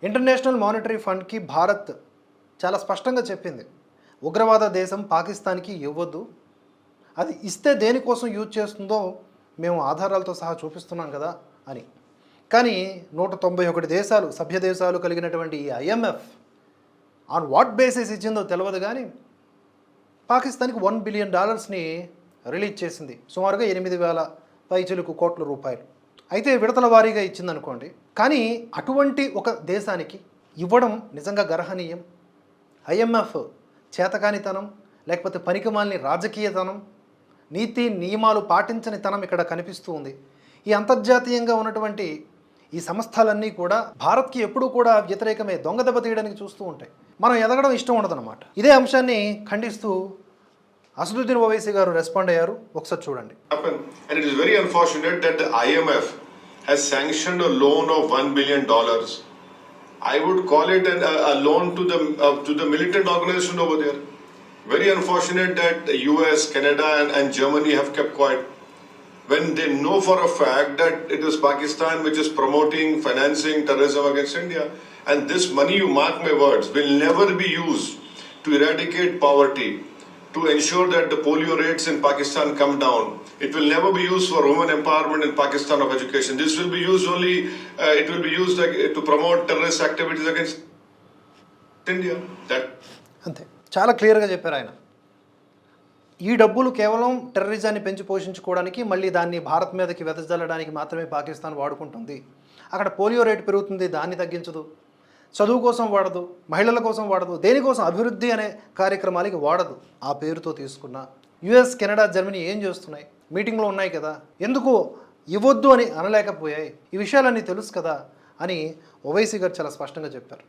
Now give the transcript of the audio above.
International monetary ఫండ్కి Bharat చాలా స్పష్టంగా చెప్పింది, ఉగ్రవాద దేశం పాకిస్తాన్కి ఇవ్వద్దు, అది ఇస్తే దేనికోసం యూజ్ చేస్తుందో మేము ఆధారాలతో సహా చూపిస్తున్నాం కదా అని. కానీ 191 దేశాలు, సభ్య దేశాలు కలిగినటువంటి ఈ ఐఎంఎఫ్ ఆన్ వాట్ బేసిస్ ఇచ్చిందో తెలియదు, కానీ పాకిస్తాన్కి $1 బిలియన్ రిలీజ్ చేసింది, సుమారుగా 8,000 పైచిలుకు కోట్ల రూపాయలు. అయితే విడతల వారీగా ఇచ్చిందనుకోండి, కానీ అటువంటి ఒక దేశానికి ఇవ్వడం నిజంగా గర్హనీయం. ఐఎంఎఫ్ చేతకానితనం, లేకపోతే పనికిమాలిన రాజకీయతనం, నీతి నియమాలు పాటించని తనం ఇక్కడ కనిపిస్తూ ఉంది. ఈ అంతర్జాతీయంగా ఉన్నటువంటి ఈ సంస్థలన్నీ కూడా భారత్కి ఎప్పుడూ కూడా వ్యతిరేకమే, దొంగ దెబ్బ తీయడానికి చూస్తూ ఉంటాయి. మనం ఎదగడం ఇష్టం ఉండదన్నమాట. ఇదే అంశాన్ని ఖండిస్తూ అసదుద్దీన్ ఓవైసీ గారు రెస్పాండ్ అయ్యారు, ఒకసారి చూడండి. And it is very unfortunate that the IMF has sanctioned a loan of $1 billion. I would call it a loan to the militant organization over there. Very unfortunate that the US, Canada and Germany have kept quiet when they know for a fact that it is Pakistan which is promoting, financing terrorism against India. And this money, you mark my words, will never be used to eradicate poverty, to ensure that the polio rates in Pakistan come down. It will never be used for women empowerment in Pakistan of education. This will be used only, it will be used to promote terrorist activities against India. అంతే, చాలా క్లియర్గా చెప్పారు ఆయన. ఈ డబ్బులు కేవలం టెర్రరిజాన్ని పెంచి పోషించుకోవడానికి, మళ్ళీ దాన్ని భారత్ మీదకి వెదజల్లడానికి మాత్రమే పాకిస్తాన్ వాడుకుంటుంది. అక్కడ పోలియో రేటు పెరుగుతుంది, దాన్ని తగ్గించదు. చదువు కోసం వాడదు, మహిళల కోసం వాడదు, దేనికోసం అభివృద్ధి అనే కార్యక్రమాలకి వాడదు. ఆ పేరుతో తీసుకున్న యుఎస్, కెనడా, జర్మనీ ఏం చేస్తున్నాయి? మీటింగ్లో ఉన్నాయి కదా, ఎందుకు ఇవ్వద్దు అని అనలేకపోయాయి? ఈ విషయాలన్నీ తెలుసు కదా అని ఓవైసీ గారు చాలా స్పష్టంగా చెప్పారు.